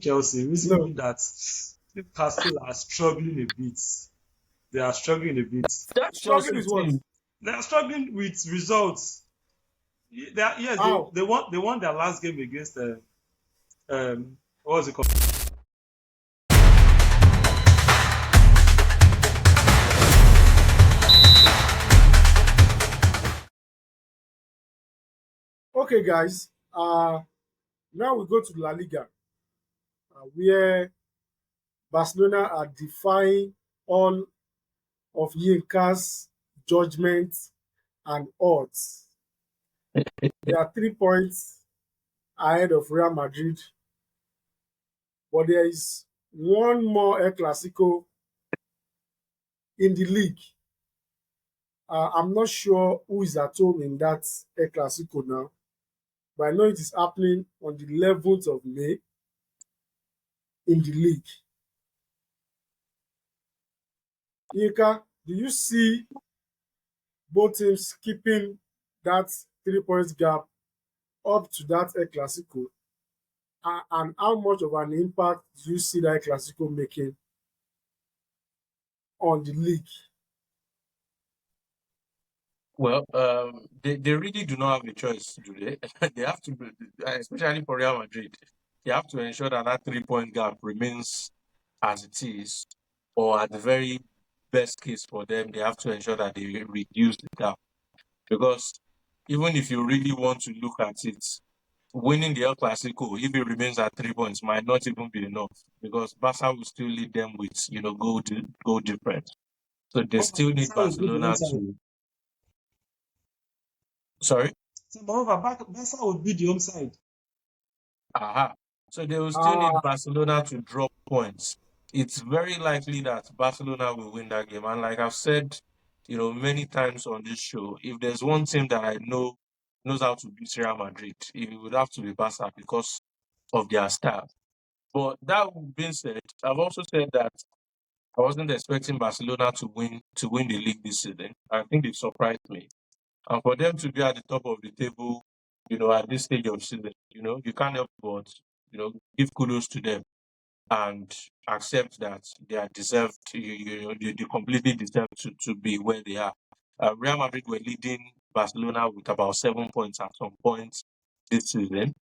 Chelsea, reason No, being that Newcastle are struggling a bit. They are struggling a bit. That struggling Chelsea with what? team, They are struggling with results. Yes, How? they won their last game against what was it called? Okay, guys. Now we go to La Liga, where Barcelona are defying all of Yinka's judgment and odds. They are 3 points ahead of Real Madrid, but there is one more El Clasico in the league. I'm not sure who is at home in that El Clasico now, but I know it is happening on the 11th of May in the league. Yinka, do you see both teams keeping that 3 points gap up to that El Clasico? And how much of an impact do you see that El Clasico making on the league? well, they really do not have a choice, do they? They have to, especially for Real Madrid, they have to ensure that that 3 point gap remains as it is, or at the very best case for them, they have to ensure that they reduce the gap. Because even if you really want to look at it, winning the El Clasico, if it remains at 3 points, might not even be enough because Barca will still lead them with goal difference. So they still need Barca will beat the home Barcelona side. to. Sorry. So, moreover, Barca will beat the home side. Aha. So they will still need Uh, Barcelona to drop points. It's very likely that Barcelona will win that game. And like I've said, many times on this show, if there's one team that I know knows how to beat Real Madrid, it would have to be Barca because of their style. But that being said, I've also said that I wasn't expecting Barcelona to win the league this season. I think they surprised me. And for them to be at the top of the table, at this stage of season, you can't help but, give kudos to them and accept that they are deserved, they completely deserve to be where they are. Real Madrid were leading Barcelona with about 7 points at some point this season.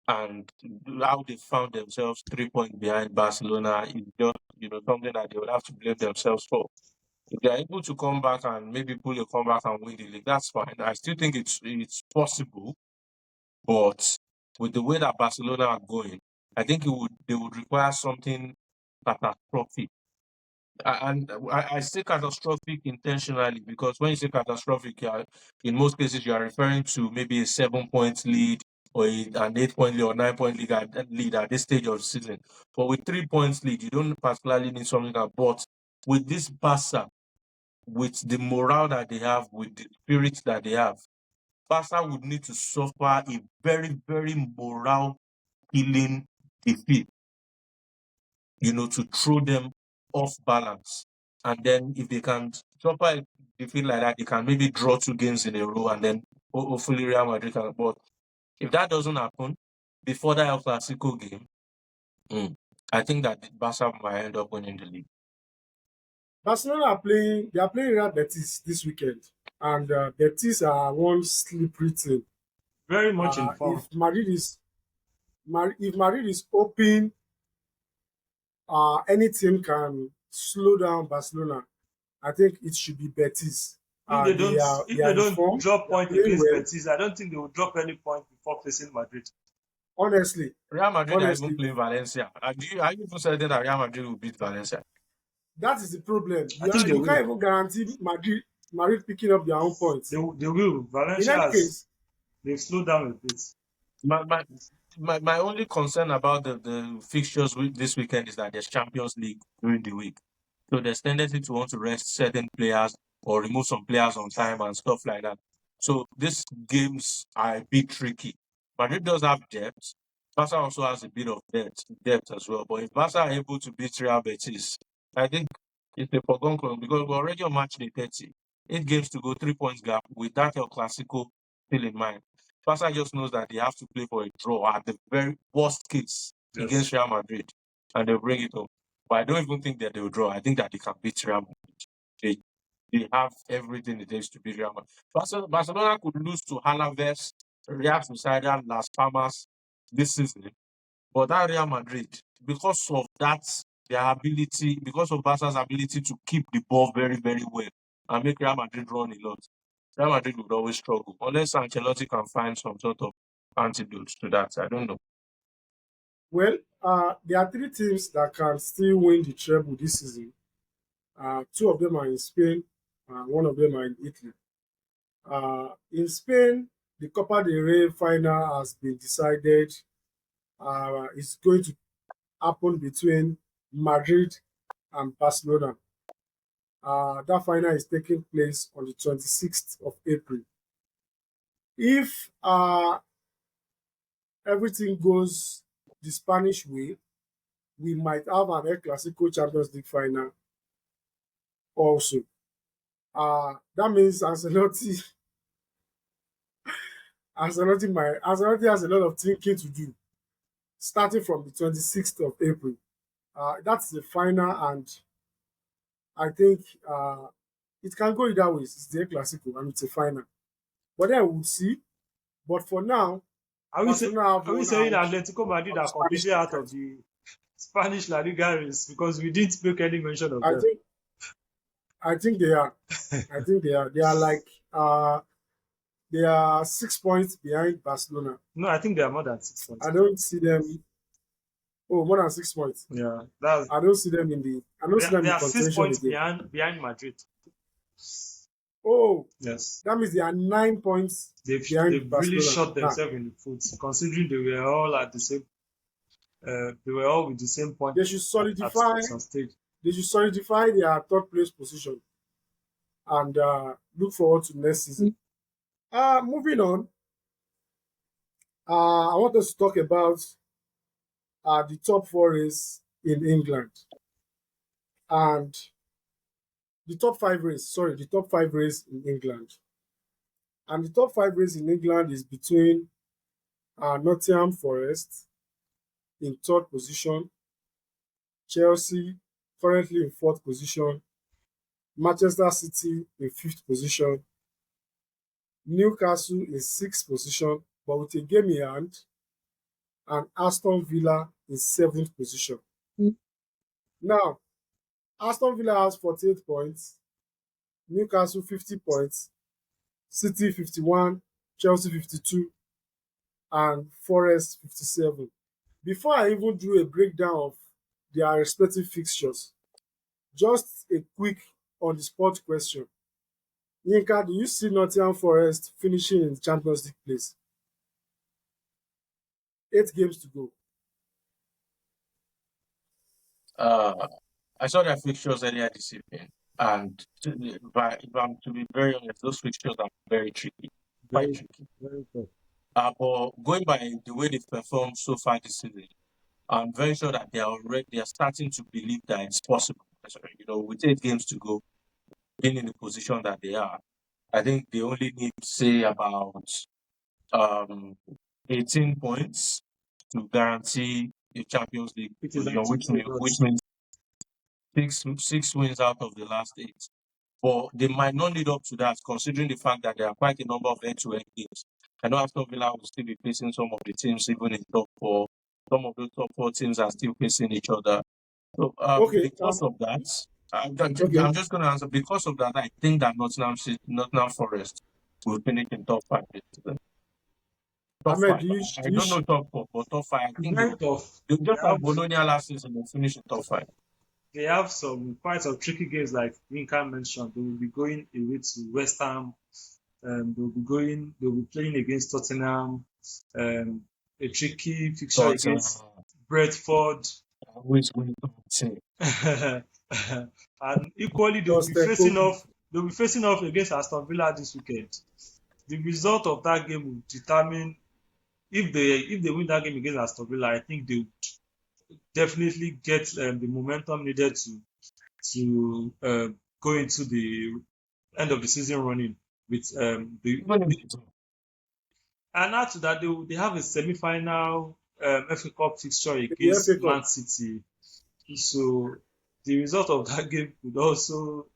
And how they found themselves 3 points behind Barcelona is just, something that they would have to blame themselves for. If they're able to come back and maybe pull a comeback and win the league, that's fine. I still think it's possible, but with the way that Barcelona are going, I think they would require something catastrophic. And I say catastrophic intentionally because when you say catastrophic, in most cases you are referring to maybe a 7 point lead or an 8 point lead or 9 point lead at this stage of the season. But with 3 points lead, you don't particularly need something like that. But with this Barca, with the morale that they have, with the spirit that they have, Barca would need to suffer a very, very morale killing defeat, to throw them off balance. And then if they can suffer a defeat like that, they can maybe draw 2 games in a row and then hopefully Real Madrid can. But if that doesn't happen before that El Clasico game, I think that Barca might end up winning the league. Barcelona they are playing Real Betis this weekend, and Betis are one slippery team. Very much in form. If Madrid is open, any team can slow down Barcelona. I think it should be Betis. If they don't, They are in form. drop They are point playing against well. Betis, I don't think they will drop any point before facing Madrid. Honestly, Real Madrid are even honestly, playing Valencia. Are you even certain that Real Madrid will beat Valencia? that is the problem. I think they You will. can't even guarantee Madrid picking up their own points. They will. In Valencia any case, they've slowed down a bit. My only concern about the fixtures this weekend is that there's Champions League during the week. So there's tendency to want to rest certain players or remove some players on time and stuff like that. So these games are a bit tricky. Madrid does have depth. Barca also has a bit of depth as well. But if Barca are able to beat Real Betis, I think it's a foregone conclusion because we're already on match day 30. 8 games to go, 3 points gap with that El Clasico still in mind. Barca just knows that they have to play for a draw at the very worst case. Yes. against Real Madrid, and they'll bring it home. But I don't even think that they'll draw. I think that they can beat Real Madrid. They have everything it takes to beat Real Madrid. Barcelona could lose to Alaves, Real Sociedad, Las Palmas this season. But that Real Madrid, because of that, their ability, because of Barca's ability to keep the ball very, very well and make Real Madrid run a lot, Real Madrid would always struggle unless Ancelotti can find some sort of antidote to that. I don't know. Well, there are three teams that can still win the treble this season. Two of them are in Spain, one of them are in Italy. In Spain, the Copa del Rey final has been decided. It's going to happen between Madrid and Barcelona. That final is taking place on the 26th of April. If everything goes the Spanish way, we might have an El Clasico Champions League final also. That means Ancelotti has a lot of thinking to do, starting from the 26th of April. That's the final, and I think it can go either way. It's the El Clasico and it's a final. But then we'll see. But for now, Are we, say, Barcelona have are we won saying out Atletico Madrid on the are Spanish completely out of market. the Spanish La Liga race because we didn't make any mention of I them? think I think they are. I think they are. They are like they are 6 points behind Barcelona. No, I think they are more than 6 points. I don't see them. Oh, more than 6 points. Yeah, that's I don't see them in the. I don't see them they in are 6 contention points again. behind Madrid. Oh, Yes, that means they are 9 points they've behind really Barcelona. shot themselves in the foot, considering they were all at the same. They were all with the same point They should solidify. at some stage. They should solidify their third place position and look forward to next season. Moving on, I want us to talk about the top four race in England and the top five race. Sorry, the top five race in England. And the top five race in England is between Nottingham Forest in third position, Chelsea currently in fourth position, Manchester City in fifth position, Newcastle in sixth position, but with a game in hand, and Aston Villa in seventh position. Now, Aston Villa has 48 points, Newcastle 50 points, City 51, Chelsea 52, and Forest 57. Before I even do a breakdown of their respective fixtures, just a quick on the spot question. Yinka, do you see Nottingham Forest finishing in the Champions League place? 8 games to go. I saw their fixtures earlier this evening, and if I'm to be very honest, those fixtures are very tricky, quite tricky. Very tough. But going by the way they've performed so far this season, I'm very sure that they are starting to believe that it's possible. With 8 games to go, being in the position that they are, I think they only need, say, about 18 points to guarantee a Champions League It is position, which actually means six wins out of the last 8. But they might not lead up to that, considering the fact that there are quite a number of head-to-head games. I know Aston Villa will still be facing some of the teams, even in top 4. Some of the top 4 teams are still facing each other. So Okay. because of that, Okay. I'm just going to answer. Because of that, I think that Nottingham Forest will finish in top 5 this season. Top Ahmed, 5. I don't know top 4, but top 5. I think very tough. they'll just like Bologna last season, they'll finish in top 5. They have quite some tricky games, like Yinka mentioned. They will be going away to West Ham. They'll be playing against Tottenham. A tricky fixture against Brentford. Always win team. And equally, they'll be facing off against Aston Villa this weekend. The result of that game will determine if they win that game against Aston Villa. I think they would definitely get the momentum needed to go into the end of the season running with and add to that, they have a semi-final FA Cup fixture in the FA against Cup. Man City. So the result of that game could also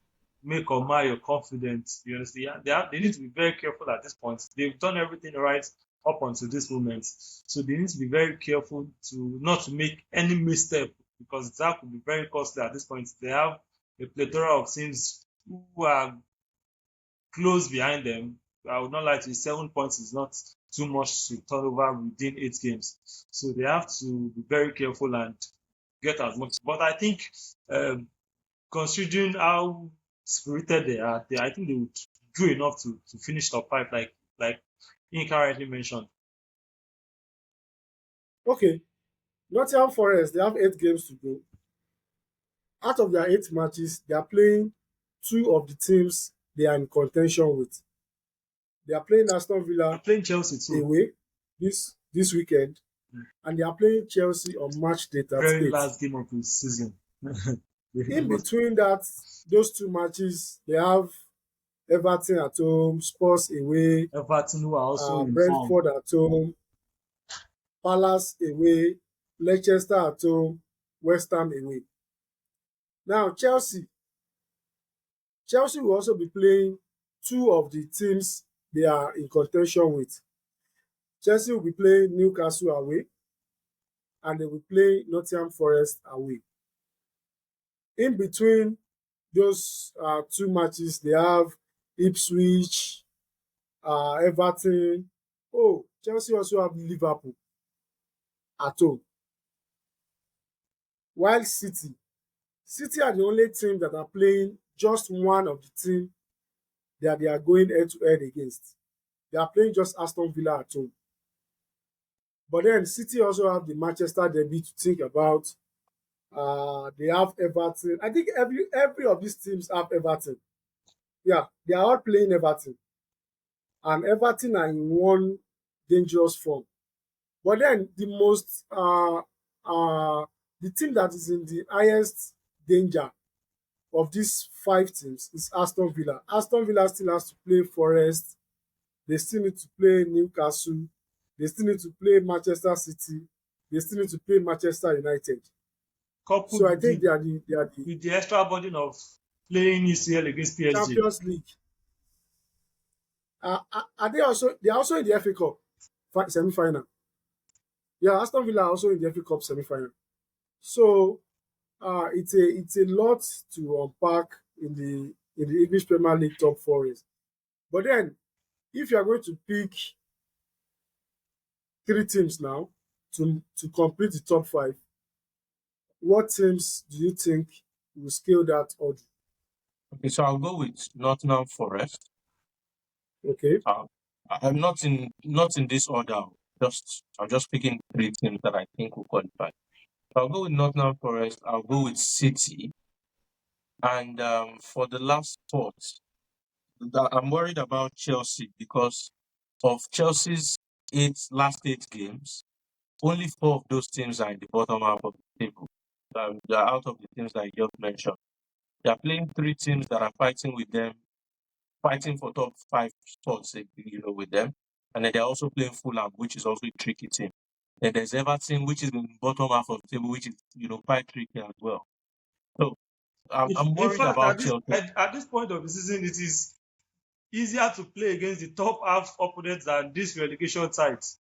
make or mar your confidence. You understand? Yeah, they need to be very careful at this point. They've done everything right up until this moment. So they need to be very careful to not to make any misstep because that could be very costly at this point. They have a plethora of teams who are close behind them. I would not like to say 7 points is not too much to turn over within 8 games. So they have to be very careful and get as much. But I think, considering how spirited I think they would do enough to finish top five, like Inka rightly mentioned. Okay, Nottingham Forest, they have 8 games to go. Out of their 8 matches, they are playing 2 of the teams they are in contention with. They are playing Aston They're Villa playing Chelsea too. away this weekend, and they are playing Chelsea on match day Very 38. last game of the season. In between those 2 matches, they have Everton at home, Spurs away, Everton who are also in form. Brentford at home, Palace away, Leicester at home, West Ham away. Now, Chelsea will also be playing 2 of the teams they are in contention with. Chelsea will be playing Newcastle away, and they will play Nottingham Forest away. In between those 2 matches, they have Ipswich, Everton. Oh, Chelsea also have Liverpool at home. While City are the only team that are playing just one of the team that they are going head-to-head against. They are playing just Aston Villa at home. But then City also have the Manchester derby to think about. They have Everton. I think every of these teams have Everton. Yeah, they are all playing Everton. And Everton are in one dangerous form. But then the team that is in the highest danger of these 5 teams is Aston Villa. Aston Villa still has to play Forest. They still need to play Newcastle. They still need to play Manchester City. They still need to play Manchester United. Coupled So I with think the, they are the with the extra burden of playing UCL against PSG. Champions League. Are they also? They are also in the FA Cup semi-final. Yeah, Aston Villa are also in the FA Cup semi-final. So it's a lot to unpack in the English Premier League top 4 race. But then, if you are going to pick 3 teams now to complete the top 5, what teams do you think will scale that order? Okay, so I'll go with Nottingham Forest. Okay, I'm not in this order. I'm just picking 3 teams that I think will qualify. I'll go with Nottingham Forest. I'll go with City, and for the last spot, I'm worried about Chelsea because of Chelsea's last 8 games. Only 4 of those teams are in the bottom half of the table. They're out of the teams that you just mentioned. They are playing 3 teams that are fighting with them, fighting for top 5 spots, with them. And then they're also playing Fulham, which is also a tricky team. Then there's Everton, which is in the bottom half of the table, which is, quite tricky as well. So I'm In worried fact, about Chelsea. at this point of the season, it is easier to play against the top half opponents than this relegation sides.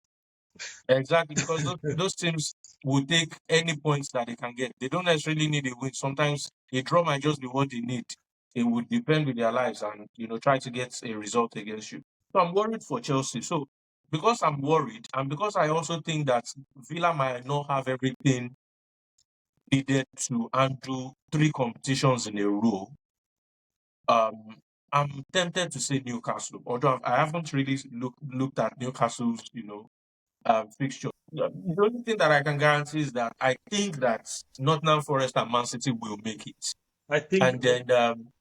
Exactly, because those teams will take any points that they can get. They don't necessarily need a win. Sometimes a draw might just be what they need. It would depend with their lives and try to get a result against you. So I'm worried for Chelsea. So because I'm worried, and because I also think that Villa might not have everything needed to undo 3 competitions in a row, I'm tempted to say Newcastle. Although I haven't really looked at Newcastle's, fixture. The only thing that I can guarantee is that I think that Nottingham Forest and Man City will make it. I think And then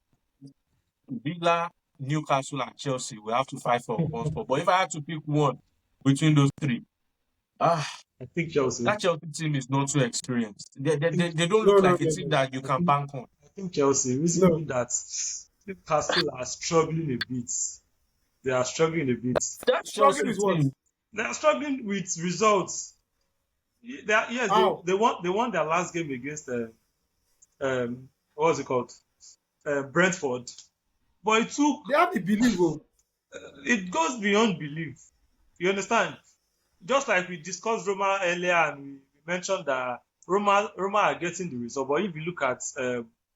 Villa, Newcastle, and Chelsea will have to fight for one spot. But if I had to pick one between those 3, I think Chelsea. that Chelsea team is not too experienced. They don't no, look no, like a no, team no. that you can bank on. I think Chelsea. Reason No, being that Newcastle are struggling a bit. They are struggling a bit. That struggling Chelsea is what? team, They are struggling with results. Yes, How? they won their last game against what was it called? Brentford. But They have the belief. Oh. it goes beyond belief. You understand? Just like we discussed Roma earlier, and we mentioned that Roma are getting the result. But if you look at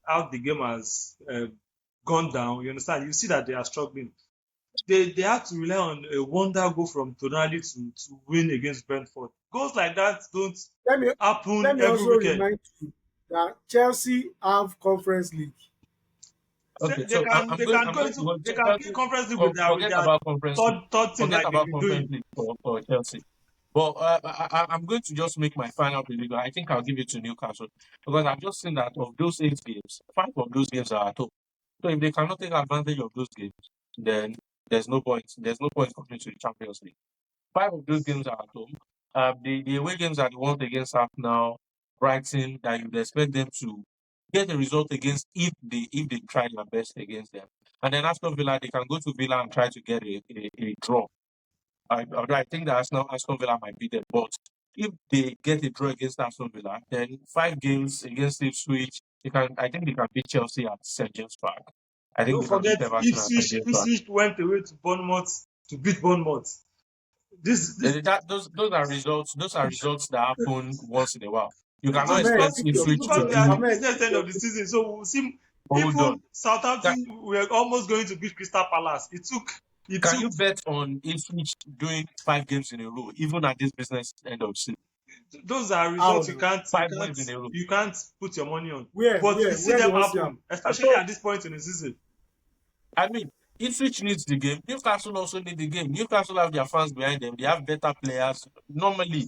how the game has gone down, you understand? You see that they are struggling. They have to rely on a wonder goal from Tonali to win against Brentford. Goals like that don't Let me happen let me every also weekend. remind you that Chelsea have Conference League. Okay, They so can I'm they going. can I'm go going into to they go. can play Chelsea, conference league with forget their about conference league. third team Forget like they've about been conference doing. league for Chelsea. But I'm going to just make my final prediction. I think I'll give it to Newcastle because I've just seen that of those 8 games, 5 of those games are at home. So if they cannot take advantage of those games, then there's no point. There's no point coming to the Champions League. 5 of those games are at home. The away games are the ones against Arsenal, Brighton, that you'd expect them to get a result against if they try their best against them. And then Aston Villa, they can go to Villa and try to get a draw. Although I think that Aston Villa might be there, but if they get a draw against Aston Villa, then 5 games against Ipswich, I think they can beat Chelsea at St James Park. I think Don't they can beat forget Everton at St Ipswich. James Park. Ipswich went away to Bournemouth to beat Bournemouth. This Those are results. Those are results that happen once in a while. You it cannot is Ahmed, expect because pick your Ipswich to because picture. we are do. the Ahmed, business pick end your of the picture. season. So we'll see Hold on. even Southampton were almost going to beat Crystal Palace. It Can took you bet on Ipswich doing 5 games in a row, even at this business end of season? those are How results now? 5 wins in a row. you can't put your money on. Where, But we where, see where they them want to see him? happen, I especially thought at this point in the season. I mean, Ipswich needs the game. Newcastle also need the game. Newcastle have their fans behind them. They have better players. Normally,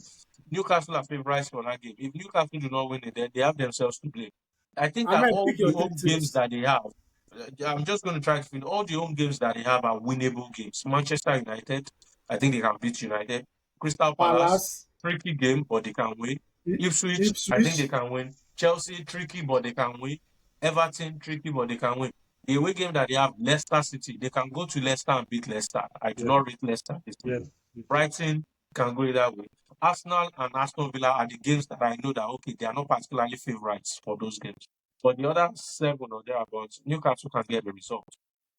Newcastle are favorites for that game. If Newcastle do not win it, then they have themselves to blame. I think that Ahmed, all pick the your three home games teams. that they have, I'm just going to try to finish. All the home games that they have are winnable games. Manchester United, I think they can beat United. Crystal Palace, Palace, tricky game, but they can win. Ipswich, I think they Ipswich. can win. Chelsea, tricky, but they can win. Everton, tricky, but they can win. The away game that they have, Leicester City, they can go to Leicester and beat Leicester. I do Yeah, not rate Leicester this season. yes, you do. Brighton can go either way. Arsenal and Aston Villa are the games that I know that, okay, they are not particularly favorites for those games. But the other 7 or thereabouts, Newcastle can get the result.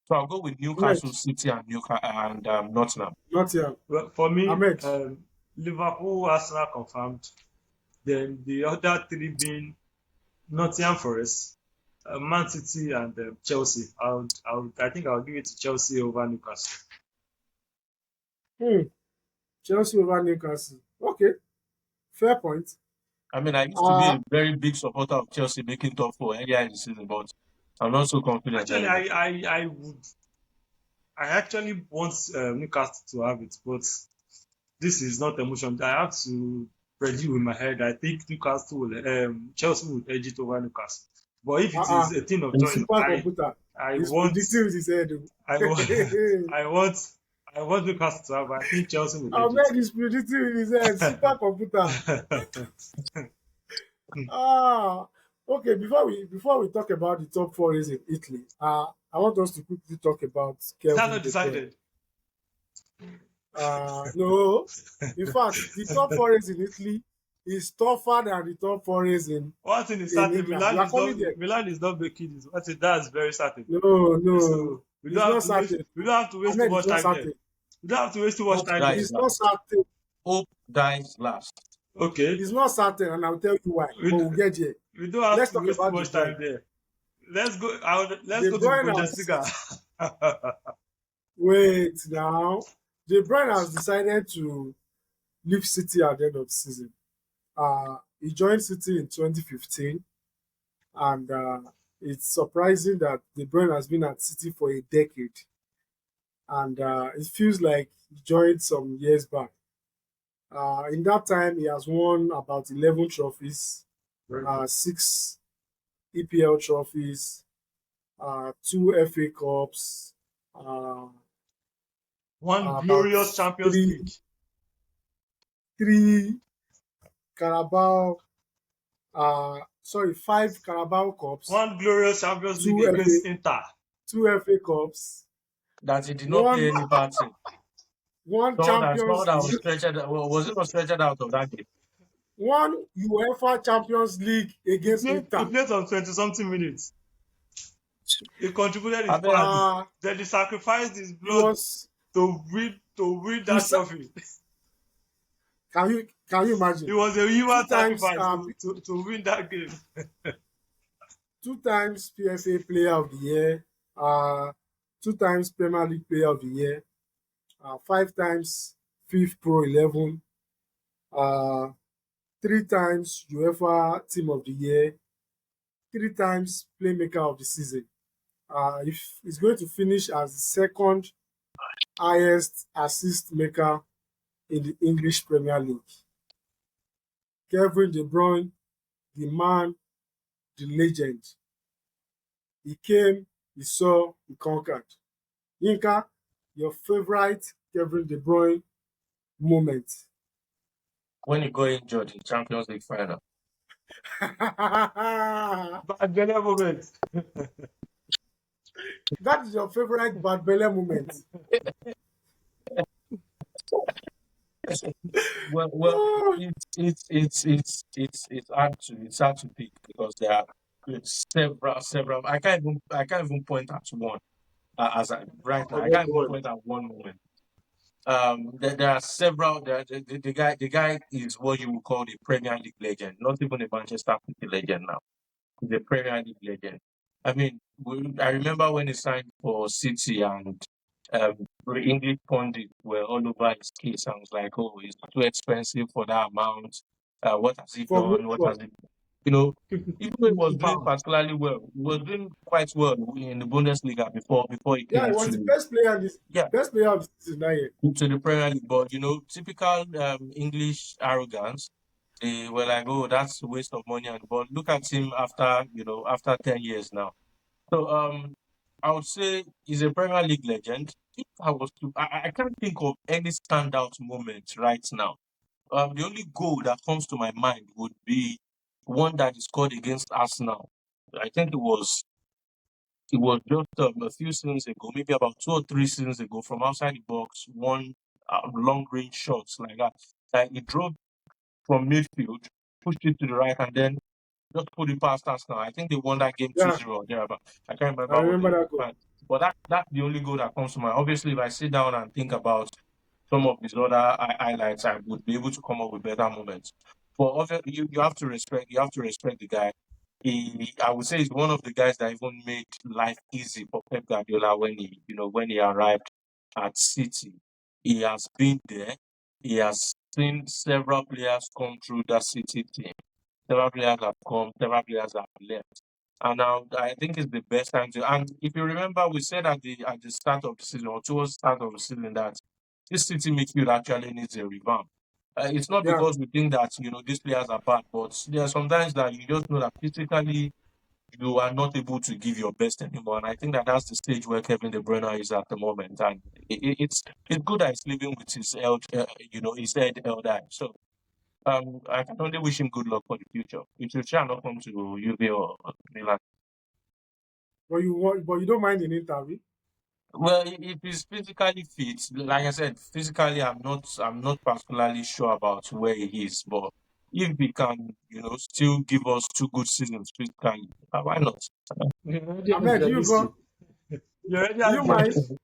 So I'll go with Ahmed, Newcastle City and Nottingham. not here. Well, for me, Ahmed, Liverpool, Arsenal confirmed. Then the other three being Nottingham Forest, Man City, and Chelsea. I think I'll give it to Chelsea over Newcastle. hmm, Chelsea over Newcastle. Okay, fair point. I mean, I used to be Uh, a very big supporter of Chelsea making top 4 earlier in the season, but I'm not so confident Actually, anymore. I actually want Newcastle to have it, but this is not emotion. I have to predict with my head. I think Chelsea will edge it over Newcastle. But if it uh-uh. is a thing of The choice, supercomputer I is want predicting with his head. I want I want I want Newcastle to have. I think Chelsea will edge Ahmed is predicting with his head. Supercomputer. it. Ah, okay. Before we talk about the top four race in Italy, I want us to quickly talk about Is that Kelvin not De Bruyne. decided? No, in fact, the top four race in Italy is tougher than the top four race One thing is in certain, England. We are coming there. Milan is not making it. What is that's very certain. No, no, So it's not certain. we don't have to waste too Ahmed, it's much not time there. certain. We don't have to waste too much Hope time there. dies It's not last. certain. Hope dies last. Okay. It's not certain, and I'll tell you why. We, But we'll get there. we don't have Let's to talk waste too about De much time Bruyne. there. Let's go. Let's De go to the Bruyne Bundesliga. wait now. De Bruyne has decided to leave City at the end of the season. He joined City in 2015, and it's surprising that De Bruyne has been at City for a decade, and it feels like he joined some years back. In that time, he has won about 11 trophies, six EPL trophies, two FA Cups, One about glorious Champions League. three Carabao, five Carabao Cups, One glorious Champions League two against FA, Inter. two FA Cups, That he did not one play any part in. one Someone Champions that was League. stretched, was it not stretched out of that game? won UEFA Champions League against He Inter. played some 20-something minutes. He contributed I his bet part. Uh, Then he sacrificed his he blood was to win he that sa- trophy. can you It imagine? was a Two human times sacrifice to win that game. two times PFA Player of the Year, two times Premier League Player of the Year, five times FIFA Pro 11, uh, three times UEFA Team of the Year, three times Playmaker of the Season. If he's going to finish as the second highest assist maker in the English Premier League. Kevin De Bruyne, the man, the legend. He came, he saw, he conquered. Yinka, your favorite Kevin De Bruyne moment. when he got injured in Champions League final. That Bad Belle moment. is your favorite bad belly moment. Well, it's hard to pick because there are several. I can't even point at one as right now. Oh I my can't even God. point at one moment. There are several. The guy is what you would call the Premier League legend, not even a Manchester City legend now. The Premier League legend. I mean, I remember when he signed for City and the English pundits were all over his case. I was like, oh, it's too expensive for that amount. What has he From done? which What one? has he, you know, 50 even though he was doing pounds. particularly well, he was doing quite well in the Bundesliga before he Yeah, he came was the to, yeah, best player of the season that year. to the Premier League. But typical English arrogance. They were like, oh, that's a waste of money. But look at him after 10 years now. So I would say he's a Premier League legend. If I was to, I can't think of any standout moment right now. The only goal that comes to my mind would be one that he scored against Arsenal. I think it was just a few seasons ago, maybe about 2 or 3 seasons ago, from outside the box, one long range shots like that. He drove from midfield, pushed it to the right, and then just put it past us now. I think they won that game 2 Yeah, 0 or thereabout. I can't I remember what remember they that goal. but that's the only goal that comes to mind. Obviously, if I sit down and think about some of his other highlights, I would be able to come up with better moments. But you have to respect the guy. I would say he's one of the guys that even made life easy for Pep Guardiola when he arrived at City. He has been there. He has seen several players come through that City team. Several players have come, several players have left. And now I think it's the best time to. And if you remember, we said at the start of the season or towards the start of the season that this City midfield actually needs a revamp. It's not Yeah, because we think that these players are bad, but there are sometimes that you just know that physically you are not able to give your best anymore. And I think that's the stage where Kevin De Bruyne is at the moment. And it's good that he's living with his head held high. So I can only wish him good luck for the future. It will try not come to UV or Milan. but you don't mind in interview. Well, if he's physically fit, like I said, physically, I'm not particularly sure about where he is, but if he can, still give us 2 good seasons physically, why not? You already have Ahmed, the do you history. go? You already Do have you the mind? history.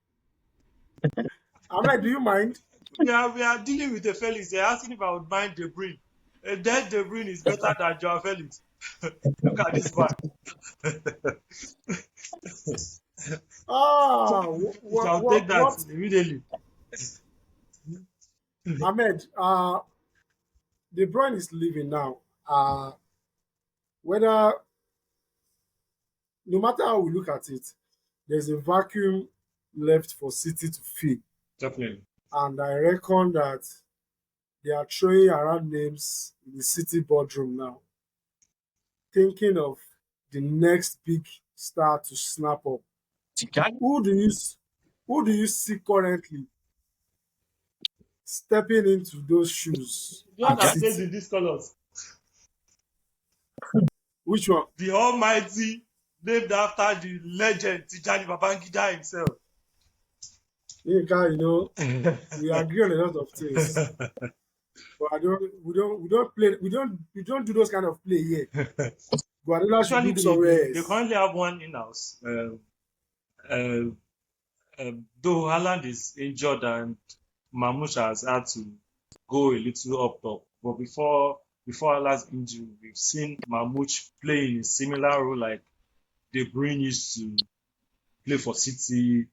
Ahmed, do you mind? We are dealing with a Felix. They're asking if I would mind De Bruyne. A dead De Bruyne is better than Joao Felix. Look at this man. So, Ah, you shall take that immediately. Ahmed, De Bruyne is leaving now. Whether no matter how we look at it, there's a vacuum left for City to fill, Definitely. and I reckon that they are throwing around names in the City boardroom now, thinking of the next big star to snap up. Tijani? Who do you who do you see currently stepping into those shoes The one at that Tijani? plays City? in these colors. Which one? The Almighty, named after the legend Tijani Babangida himself. Yinka, we agree on a lot of things. But we don't do those kind of play here. Guardiola should Actually, look somewhere they else. currently have one in house. Uh, though Haaland is injured and Mamouche has had to go a little up top, but before Haaland's injury, we've seen Mamouche play in a similar role like De Bruyne used to play for City.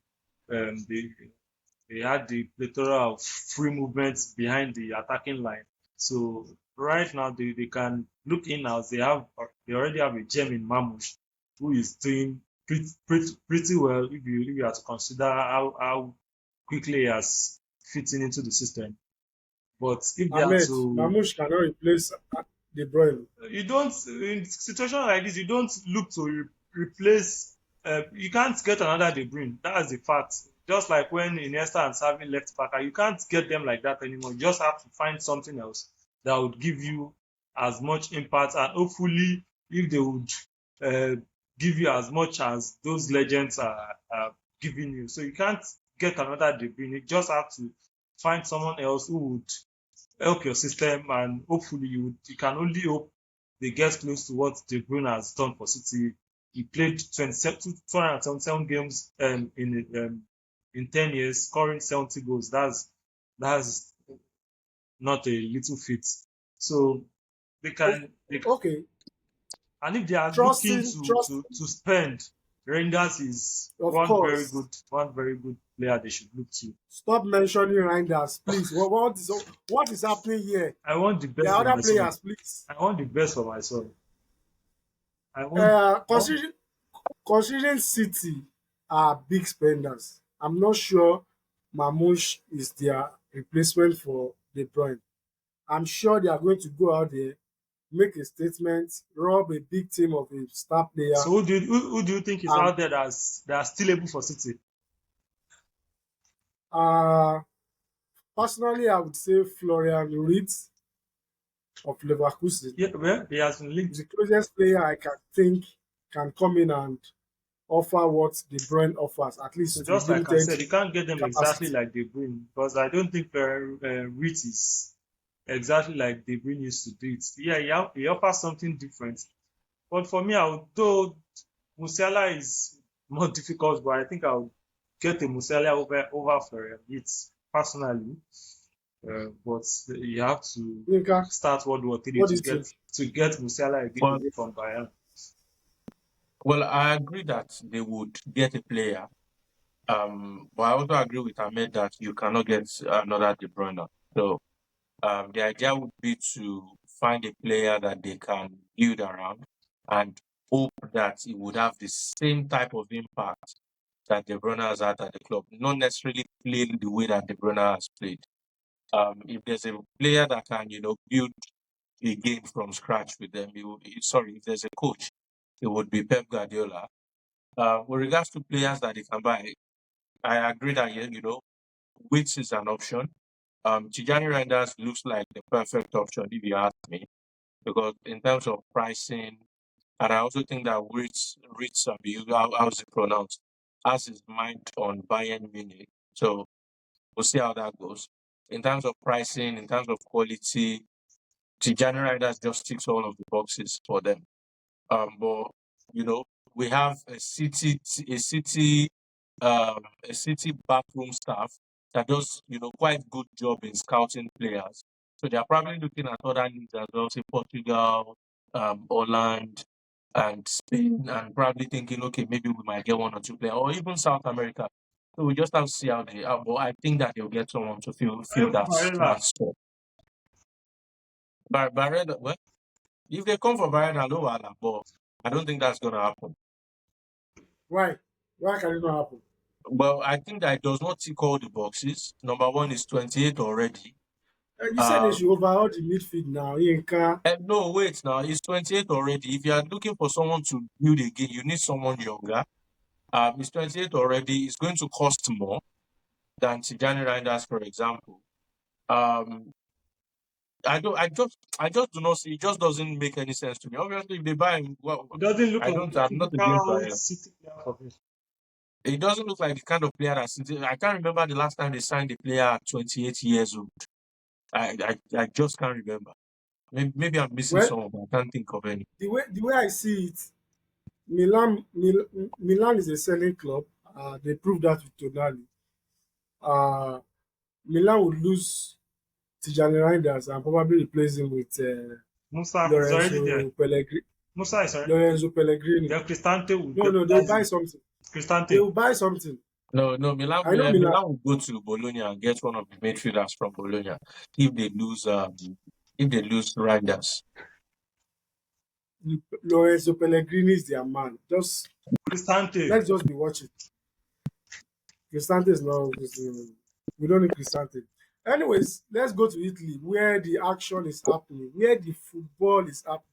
They had the plethora of free movements behind the attacking line. So right now they can look in as they already have a gem in Mamouche who is doing pretty well if you have to consider how quickly he has fitting into the system. But if they are Ahmed, to Mamouche cannot replace De Bruyne. you don't in situation like this you don't look to replace you can't get another De Bruyne. That's the fact. Just like when Iniesta and Xavi left Barca, you can't get them like that anymore. You just have to find something else that would give you as much impact, and hopefully if they would uh, give you as much as those legends are giving you. So you can't get another De Bruyne. You just have to find someone else who would help your system, and hopefully you can only hope they get close to what De Bruyne has done for City. He played 277 games in 10 years, scoring 70 goals. That's not a little feat. So they Okay, and if they are looking trusting, trust, to spend, Rangers is of course. one very good player they should look to. Stop mentioning Reinders, please. What is happening here? I want the There best are for other my son. players, please. I want the best for my son. I want, Uh, I want considering considering City are big spenders, I'm not sure Mamouche is their replacement for De Bruyne. I'm sure they are going to go out there, make a statement, rob a big team of a star player, So who do you think is and out there that's still able for City? uh, personally, I would say Florian Wirtz of Leverkusen Yeah, well, he has been is linked. the closest player I can think can come in and offer what De Bruyne offers, at So least with just like I limited said, you can't get them exactly capacity. like De Bruyne because I don't think Reed is exactly like De Bruyne used to do it. Yeah, he offers something different. But for me, though Musiala is more difficult, but I think I'll get a Musiala over for it personally. But you have to Yinka, start World War Three what do you think? to get Musiala Well, away from Bayern. well, I agree that they would get a player. But I also agree with Ahmed that you cannot get another De Bruyne. So the idea would be to find a player that they can build around and hope that it would have the same type of impact that De Bruyne has had at the club, not necessarily playing the way that De Bruyne has played. If there's a player that can, build a game from scratch with them, sorry, if there's a coach, it would be Pep Guardiola. With regards to players that they can buy, I agree that, Wits is an option. Tijani Reinders looks like the perfect option if you ask me, because in terms of pricing, and I also think that Ritz, how's it pronounced, has his mind on Bayern Munich. So we'll see how that goes. In terms of pricing, in terms of quality, Tijani Reinders just ticks all of the boxes for them. But you know, we have a city backroom staff that does quite good job in scouting players. So they are probably looking at other leagues as well, say Portugal, Holland, and Spain, and probably thinking, okay, maybe we might get one or two players, or even South America. So we just have to see how they are. But I think that they'll get someone to fill Even that Barella, spot. But Barreda, well, if they come for Barreda, no, but I don't think that's gonna happen. Why? Why can it not happen? Well, I think that it does not tick all the boxes. Number one is 28 already. You said they Um, should overhaul the midfield now. Yinka, and no, wait now, he's 28 already. If you are looking for someone to build again, you need someone younger. He's 28 already. It's going to cost more than Tijani Reinders, for example. Um, I just do not see. It just doesn't make any sense to me. Obviously, if they buy him, well, it doesn't look like a I'm not against typical Bayern. City player for me. It doesn't look like the kind of player I can't remember the last time they signed a player at 28 years old. I just can't remember. Maybe I'm missing Well, some, but I can't think of any. the way I see it, Milan is a selling club. They proved that with Tonali. Uh, Milan would lose Tijani Reinders and probably replace him with Musa is already there. Lorenzo Pellegrini. Musa is already there. Lorenzo Pellegrini. Then Cristante will No, no, they will buy jeopardize him. something. They Cristante. will buy something. No, Milan. I know Milan. Milan will go to Bologna and get one of the midfielders from Bologna if they lose. If they lose Rangers. Lorenzo Pellegrini is their man. Cristante. Let's just be watching. Cristante is not. We don't need Cristante. Anyways, let's go to Italy, where the action is happening, where the football is happening,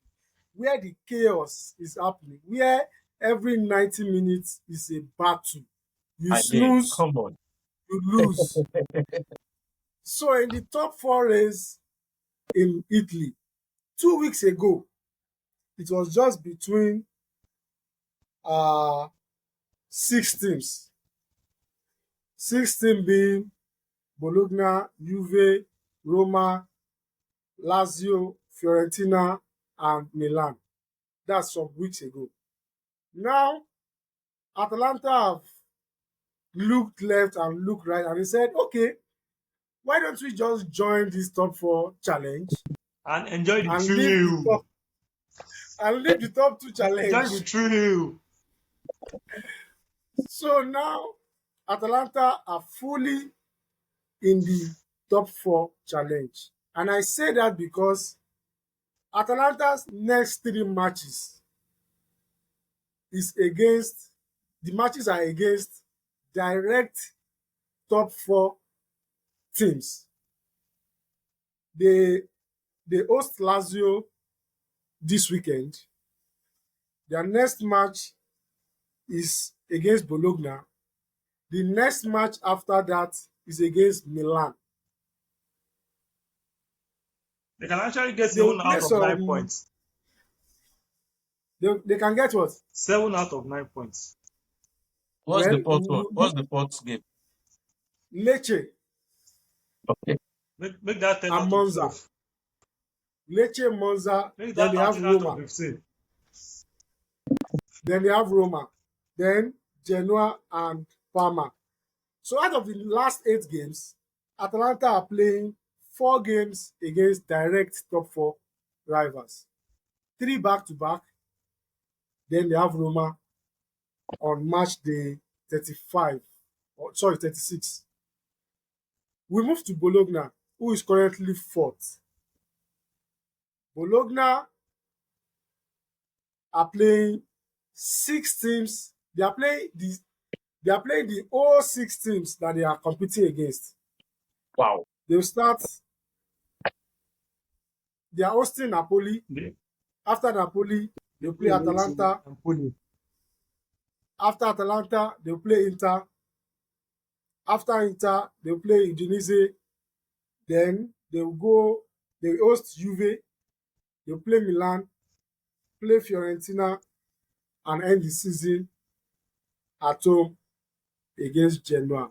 where the chaos is happening, where every 90 minutes is a battle. You snooze, Come on. you lose. So in the top 4 race in Italy, 2 weeks ago, it was just between 6 teams. 6 teams being Bologna, Juve, Roma, Lazio, Fiorentina, and Milan. That's some weeks ago. Now, Atalanta have looked left and looked right, and they said, okay, why don't we just join this top 4 challenge And enjoy the and leave the top 2 Enjoy challenge. the thrill. So now, Atalanta are fully in the top 4 challenge. And I say that because Atalanta's next 3 matches are against direct top 4 teams. They host Lazio this weekend. Their next match is against Bologna. The next match after that is against Milan. They can actually get They will 7 play out of 9 points. They can get what? 7 out of 9 points. What's the fourth one? What's the fourth game? Lecce Okay. Make that 10 and out of Monza. 12. Lecce, Monza. Make Then that they have 13 out of Roma. 15. Then they have Roma. Then Genoa and Parma. So out of the last 8 games, Atalanta are playing 4 games against direct top 4 rivals. 3 back-to-back. Then they have Roma on match day 36. We move to Bologna, who is currently 4th. Bologna are playing 6 teams. They are playing the all 6 teams that they are competing against. Wow. They will start. They are hosting Napoli. Yeah. After Napoli, they will play Atalanta. After Atalanta, they will play Inter. After Inter, they will play Udinese. Then they will host Juve. They will play Milan, play Fiorentina, and end the season at home against Genoa.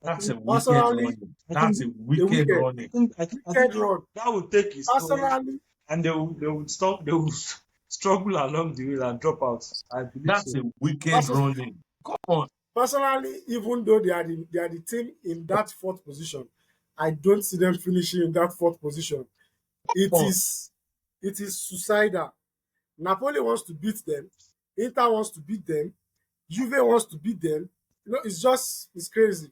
That's a wicked running. That's a wicked running. I think Run. that will take his toll, Personally, and they will struggle along the way and drop out. I believe That's so. a wicked running. Come on. Personally, even though they are the team in that 4th position, I don't see them finishing in that 4th position. It is suicidal. Napoli wants to beat them. Inter wants to beat them. Juve wants to beat them. It's crazy.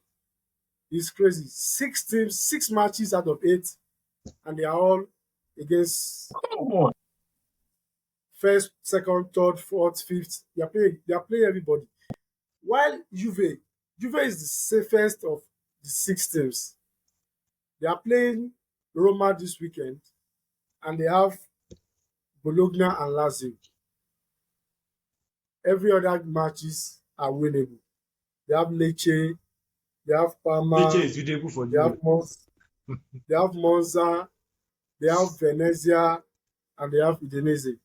It's crazy. 6 teams, 6 matches out of 8, and they are all against Come on. 1st, 2nd, 3rd, 4th, 5th. They are playing everybody. While Juve is the safest of the 6 teams. They are playing Roma this weekend, and they have Bologna and Lazio. Every other matches are winnable. They have Lecce, they have Parma, Lecce is winnable for they have Monza, they have Venezia, and they have Udinese.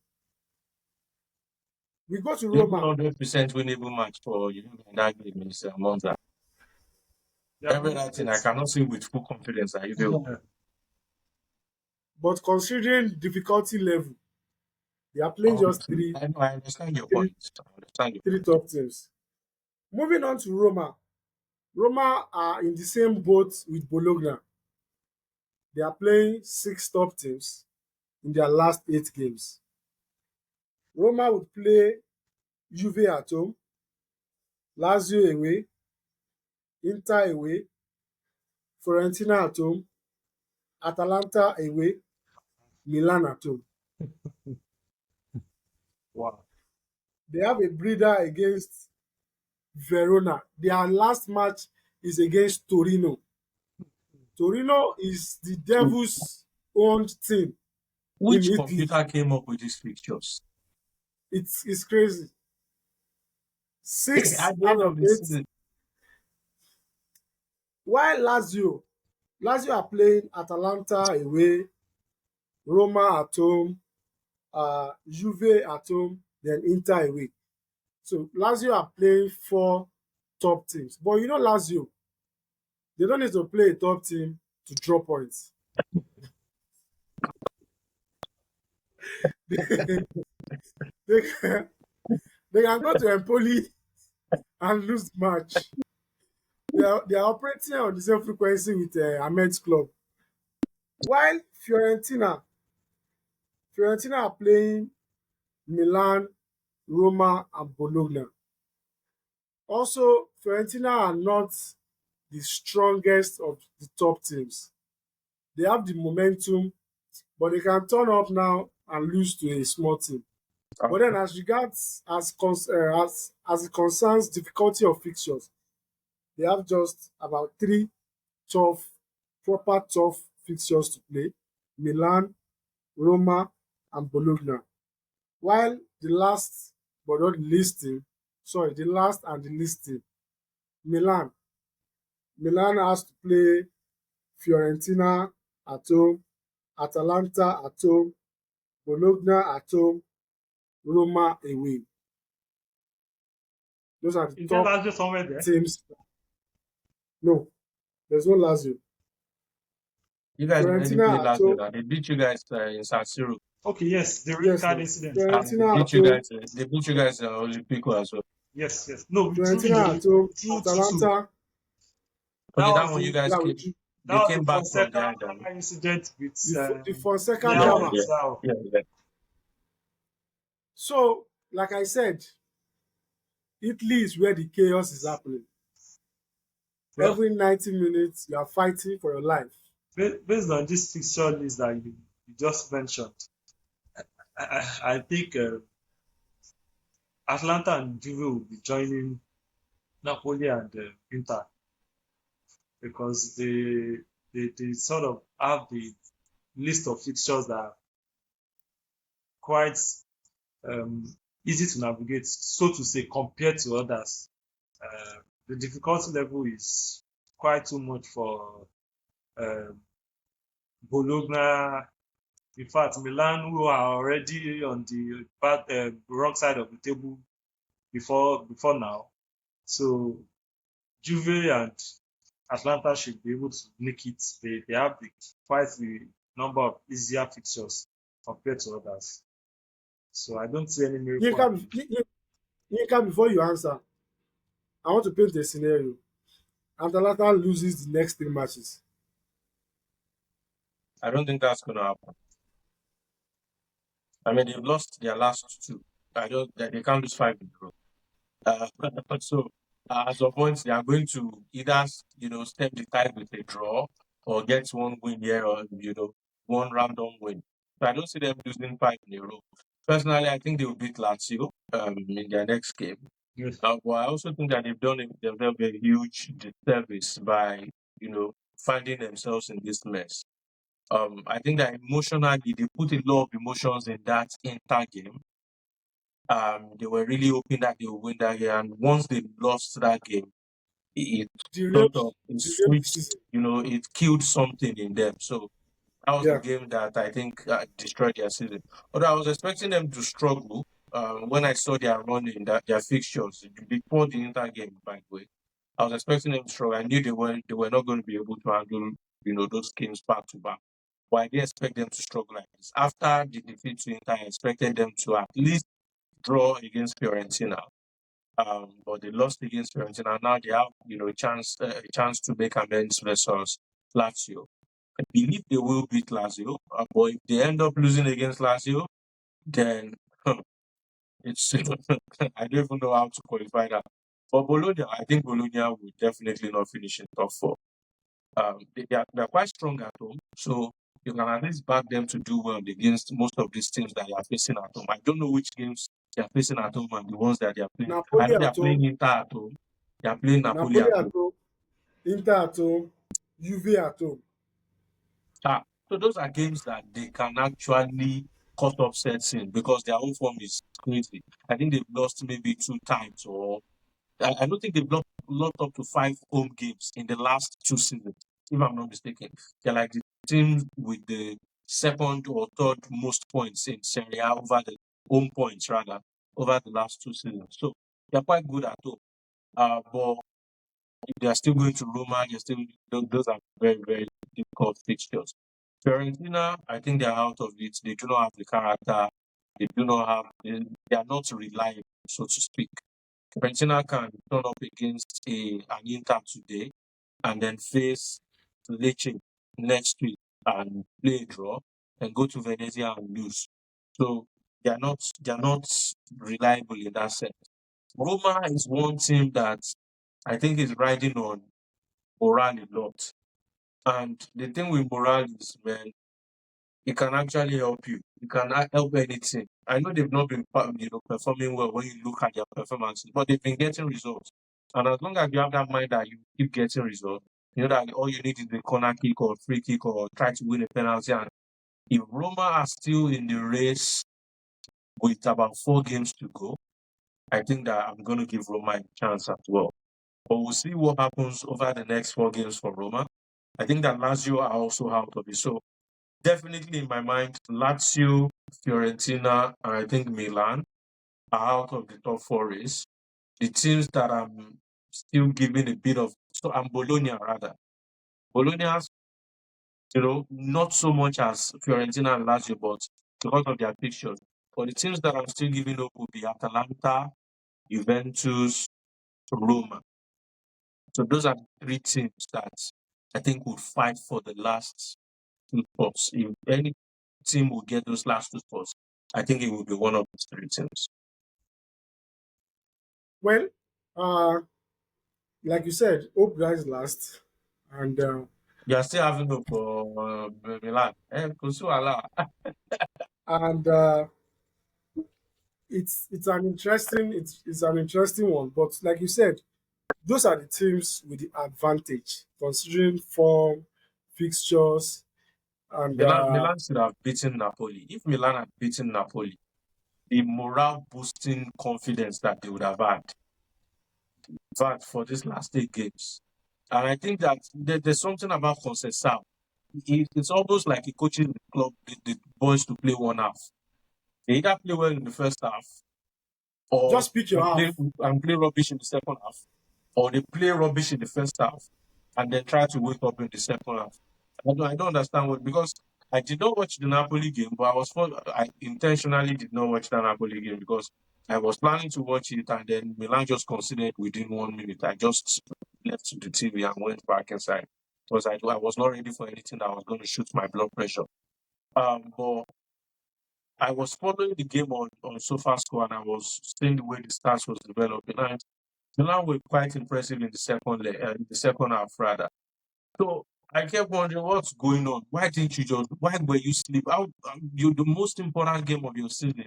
We go to Roma. 100% winnable match for you in that game is Monza. Every night, I cannot say with full confidence that you will. But considering difficulty level, they are playing just Okay. I know, I understand your three, point. I understand your three point. top teams. Moving on to Roma. Roma are in the same boat with Bologna. They are playing six top teams in their last 8 games. Roma would play Juve at home, Lazio away, Inter away, Fiorentina at home, Atalanta away, Milan at home. Wow. They have a breather against Verona. Their last match is against Torino. Torino is the So, Devils' own team in which Italy. computer came up with these pictures? It's crazy. Six At the out end of of the eight. season, While Lazio are playing Atalanta away, Roma at home, Juve at home, then Inter away. So Lazio are playing four top teams. But you know Lazio, they don't need to play a top team to draw points. They can, they can go to Empoli and lose the match. They are operating on the same frequency with Ahmed's club. While Fiorentina are playing Milan, Roma, and Bologna. Also, Fiorentina are not the strongest of the top teams. They have the momentum, but they can turn up now and lose to a small team. But then, as regards as it concerns difficulty of fixtures, they have just about three tough, proper tough fixtures to play: Milan, Roma, and Bologna. While the last but not the least team, sorry, the last and the least team, Milan. Milan has to play Fiorentina at home, Atalanta at home, Bologna at home, Roma away. Those are the Is there top Lazio somewhere there? teams. No, there's no Lazio. you guys already Fiorentina played at last year. home. Now. They beat you guys in San Siro. Okay, yes, the red Yes, card no. incident. And they Fiorentina at beat you home. guys. They beat you guys Olympico as well. Yes, yes. No, we drew Fiorentina two, at home. drew 2-2. Atalanta. That Okay, that was one you the guys Yeah, came. that They was the came back from Fonseca behind. Them. incident with The Fonseca Yeah, Leao drama. yeah, Leao. yeah, yeah. So, like I said, Italy is where the chaos is happening. Well, Every 90 minutes, you are fighting for your life. based on this fixture list that you just mentioned, I think Atlanta and Juve will be joining Napoli and Inter because they sort of have the list of fixtures that are quite um, easy to navigate, so to say, compared to others. The difficulty level is quite too much for um Bologna. In fact, Milan, who are already on the wrong side of the table before now, so Juve and Atlanta should be able to make it. They have quite the number of easier fixtures compared to others. So I don't see any miracle Yinka, happening. Yinka, before you answer, I want to paint a scenario. Atalanta loses the next 3 matches. I don't think that's gonna happen. I mean, they've lost their last two. I don't. They can't lose five in a row. Uh, so at some point they are going to either stem the tide with a draw or get one win here or one random win. So I don't see them losing five in a row. Personally, I think they will beat Lazio in their next game. Yes. But I also think that they've done themselves a huge disservice by finding themselves in this mess. I think that emotionally they put a lot of emotions in that Inter game. They were really hoping that they would win that game, and once they lost that game, it Derailed, sort of it derailed the switched. season. It killed something in them. So that was the Yeah. game that I think destroyed their season. Although I was expecting them to struggle when I saw their run in their fixtures before the Inter game. By the way, I was expecting them to struggle. I knew they were not going to be able to handle those games back to back. but I didn't expect them to struggle like this. After the defeat to Inter, I expected them to at least draw against Fiorentina. But they lost against Fiorentina. Now they have, a chance to make amends versus Lazio. I believe they will beat Lazio, but if they end up losing against Lazio, then it's I don't even know how to qualify that. But Bologna, I think Bologna will definitely not finish in top four. They're quite strong at home, so you can at least back them to do well against most of these teams that they are facing at home. I don't know which games they are facing at home and the ones that they are playing. I Napoli know they are at playing home, Inter at home. They are playing Napoli Napoli at at home. home, Inter at home, Juve at home. So those are games that they can actually cause upsets in because their own form is crazy. I think they've lost maybe 2 times, or I don't think they've lost up to 5 home games in the last 2 seasons, if I'm not mistaken. They're like the team with the second or third most points in Serie A over the home points, rather, over the last 2 seasons. So they're quite good at home. But they are still going to Roma. Those are very, very difficult fixtures. Fiorentina, I think they are out of it. They do not have the character. They do not have. They are not reliable, so to speak. Fiorentina can turn up against an Inter today and then face Lecce next week and play a draw and go to Venezia and lose. So they are not reliable in that sense. Roma is one team that I think is riding on morale a lot. And the thing with morale is, man, it can actually help you. It can help anything. I know they've not been performing well when you look at their performances, but they've been getting results. And as long as you have that mind that you keep getting results, you know that all you need is a corner kick or free kick or try to win a penalty. And if Roma are still in the race with about 4 games to go, I think that I'm going to give Roma a chance as well. But we'll see what happens over the next 4 games for Roma. I think that Lazio are also out of it. So definitely in my mind, Lazio, Fiorentina, and I think Milan are out of the top 4 race. The teams that I'm still giving a bit of, so I'm Bologna rather. Bologna has, not so much as Fiorentina and Lazio, but because of their fixtures. But the teams that I'm still giving up would be Atalanta, Juventus, Roma. So those are 3 teams that I think would fight for the last 2 spots. If any team will get those last 2 spots, I think it will be one of these 3 teams. Well, uh, like you said, hope guys last, and You are still having hope for Milan. Kusuala. and it's an interesting one. But like you said, those are the teams with the advantage considering form, fixtures, and Milan should have beaten Napoli. If Milan had beaten Napoli, the morale boosting confidence that they would have had for these last 8 games. And I think that there's something about Conceição. It's almost like he coaches the club, the boys to play one half. They either play well in the first half, or just pick your play half. rubbish in the second half, or they play rubbish in the first half and then try to wake up in the second half. I don't understand because I did not watch the Napoli game, but I intentionally did not watch the Napoli game because I was planning to watch it and then Milan just conceded within 1 minute. I just left the TV and went back inside because I was not ready for anything that was going to shoot my blood pressure. But I was following the game on SofaScore and I was seeing the way the stats was developing. And Milan were quite impressive in the second half rather. So I kept wondering what's going on. Why were you sleep? You the most important game of your season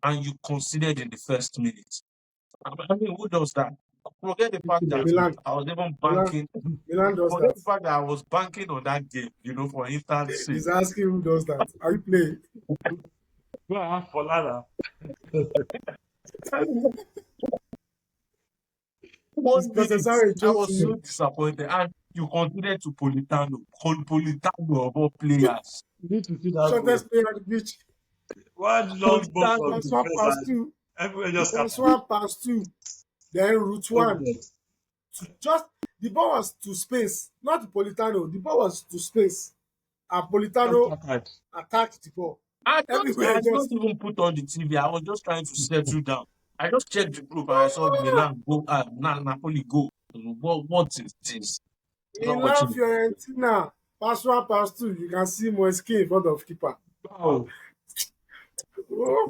and you considered in the first minute. I mean, who does that? Forget the fact that Milan, I was even Milan, banking. Milan does Forget that. the fact that I was banking on that game, for instance. He's asking who does that. Are you playing? Go and have Folana. Is 1 minute, Conceição a I joke to was so you? disappointed. And you continued to Politano of all players. You need to see that goal. Shortest player on the pitch. One long ball from Politano. Pass the one, defense pass and two. everywhere just Pass scattered. one, pass two. Then route Oh one. God. Just the ball was to space, not to Politano. The ball was to space, and Just Politano scattered. attacked the ball. I Everywhere had not just even put on the TV. I was just trying to settle down. I just checked the group and I saw Milan go, Napoli go. What is this? I'm not Milan watching it. Fiorentina. Pass one, pass two. You can see Moiskin in front of keeper. Wow. Oh,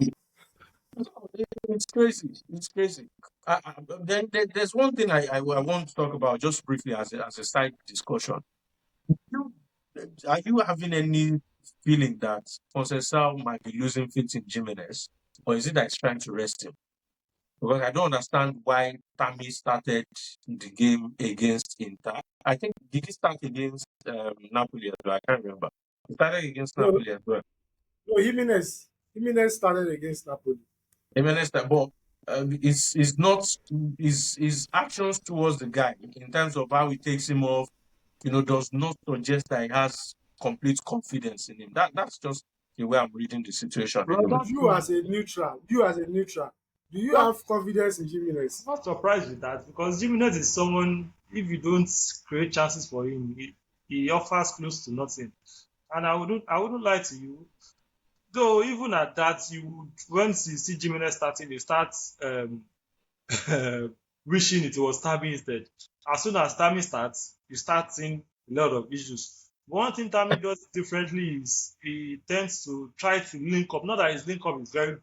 It's crazy. It's crazy. Then there's one thing I want to talk about just briefly as a side discussion. You, are you having any feeling that Conceição might be losing faith in Jimenez, or is it that he's trying to rest him? Because I don't understand why Tammy started the game against Inter. I think did he start against Napoli as well? I can't remember. He started against no, Napoli as well. no, Jimenez. Jimenez started against Napoli. Jimenez, but is not his actions towards the guy in terms of how he takes him off, does not suggest that he has complete confidence in him. That's just the way I'm reading the situation Bro, anyway. You as a neutral, do you that, have confidence in I'm Jimenez? not surprised with that because Gimenez is someone, if you don't create chances for him, he offers close to nothing. And I wouldn't lie to you. Though even at that, you would once you see Gimenez starting, you start wishing it was Tammy instead. As soon as Tammy starts, you start seeing a lot of issues. One thing Tammy does differently is he tends to try to link up. Not that his link up is very good,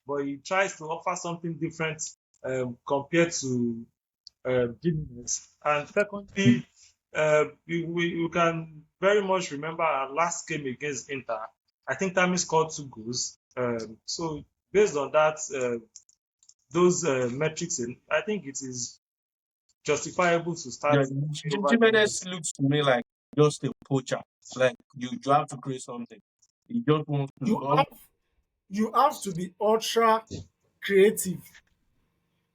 but he tries to offer something different compared to Gimenez. And secondly, you can very much remember our last game against Inter. I think Tammy scored 2 goals. So based on that, those metrics, I think it is justifiable to Yeah, start over Jimenez Gimenez. looks to me like just a poacher. Like you have to create something. He just wants to. You have you have to be ultra creative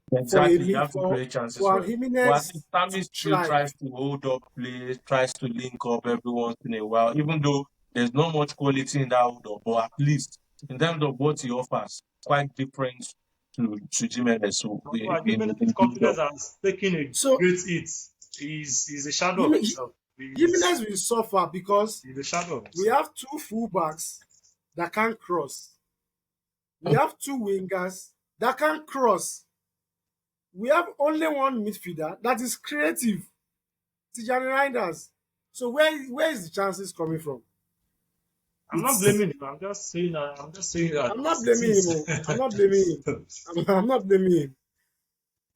for a Exactly, you have to for create chances for for him. But I think Jimenez to Tammy still thrive. tries to hold up play, tries to link up every once in a while, even though there's not much quality in that hold up. But at least in terms of what he offers, quite different to Jimenez However, in Gimenez's confidence build-up. has taken a So great hit. He's a shadow of Jime- himself. Jimenez will suffer because He's a shadow of we himself. have two fullbacks that can cross. We have two wingers that can cross. We have only one midfielder that is creative, Tijani Reinders. So where is the chances coming from? I'm not It's blaming him. I'm just saying that I'm not it blaming him. is. Oh. I'm not blaming him. I'm not blaming him.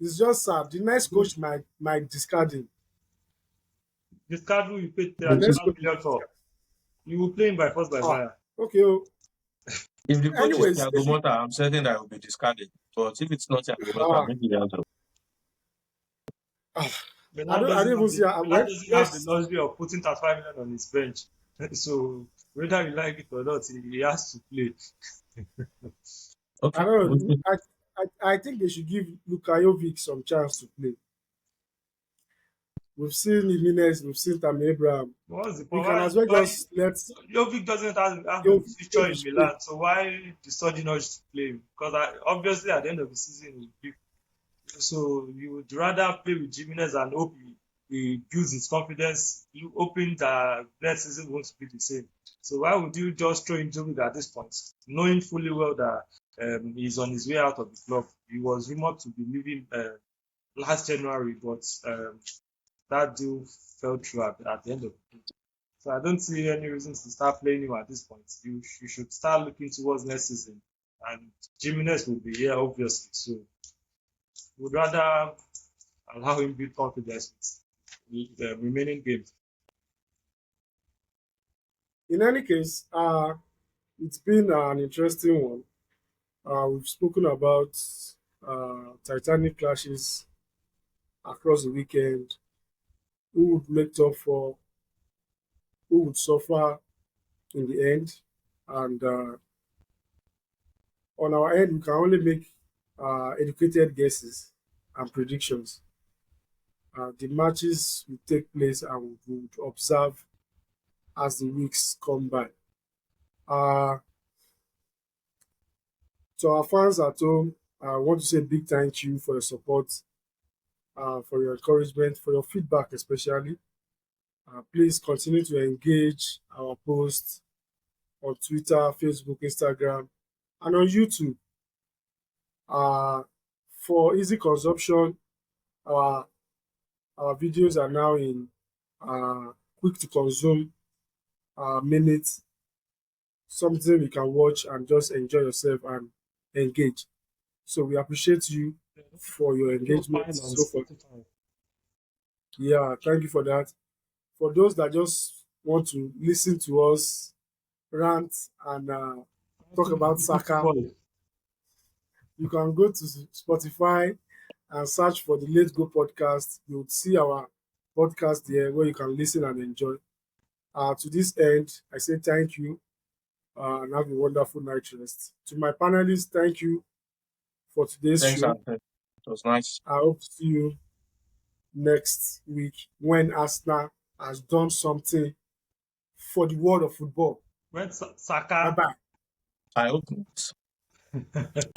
It's just sad. The next coach might discard him. This card who you paid The next 35 coach will million for, discard. you will play him by force by Ah, fire. okay. Oh. If the coach is Anyways, they Thiago should, Motta, I'm certain that he will be discarded. But if it's not Thiago Motta, ah, maybe he has a ah, I don't even see Milan doesn't have the where's luxury of putting 35 million on his bench. So whether you like it or not, he has to play. I okay. don't know. Okay. I think they should give Lukajovic some chance to play. We've seen Jimenez, we've seen Tammy Abraham. What's the We point? can Why as well why just let Jovic doesn't have a future in Jovic play. Milan? So why the sudden urge to play him? Because obviously at the end of the season, so you would rather play with Jimenez and hope he builds his confidence, you hoping that next season won't be the same. So why would you just throw in Jovic at this point, knowing fully well that he's on his way out of the club? He was rumored to be leaving last January, but that deal fell through at the end of the day. So I don't see any reasons to start playing him at this point. You should start looking towards next season, and Jimenez will be here obviously. So would rather allow him build confidence with the remaining games. In any case, it's been an interesting one. We've spoken about Titanic clashes across the weekend. Who would make top four? Who would suffer in the end? And on our end, we can only make educated guesses and predictions. The matches will take place and we would observe as the weeks come by. Uh, to our fans at home, I want to say a big thank you for your support, for your encouragement, for your feedback, especially. Please continue to engage our posts on Twitter, Facebook, Instagram, and on YouTube. Uh, for easy consumption, our our videos are now in quick to consume minutes, something you can watch and just enjoy yourself and engage. So we appreciate you for your engagement Profile on so far. Spotify. Yeah, thank you for that. For those that just want to listen to us rant and talk Something in about beautiful Saka, voice. you can go to Spotify and search for the Late Go podcast. You'll see our podcast there where you can listen and enjoy. To this end, I say thank you and have a wonderful night rest. To my panelists, thank you for today's Thanks, show. Anthony. It was nice. I hope to see you next week when Arsenal has done something for the world of football. When Bye Saka bye. I hope not.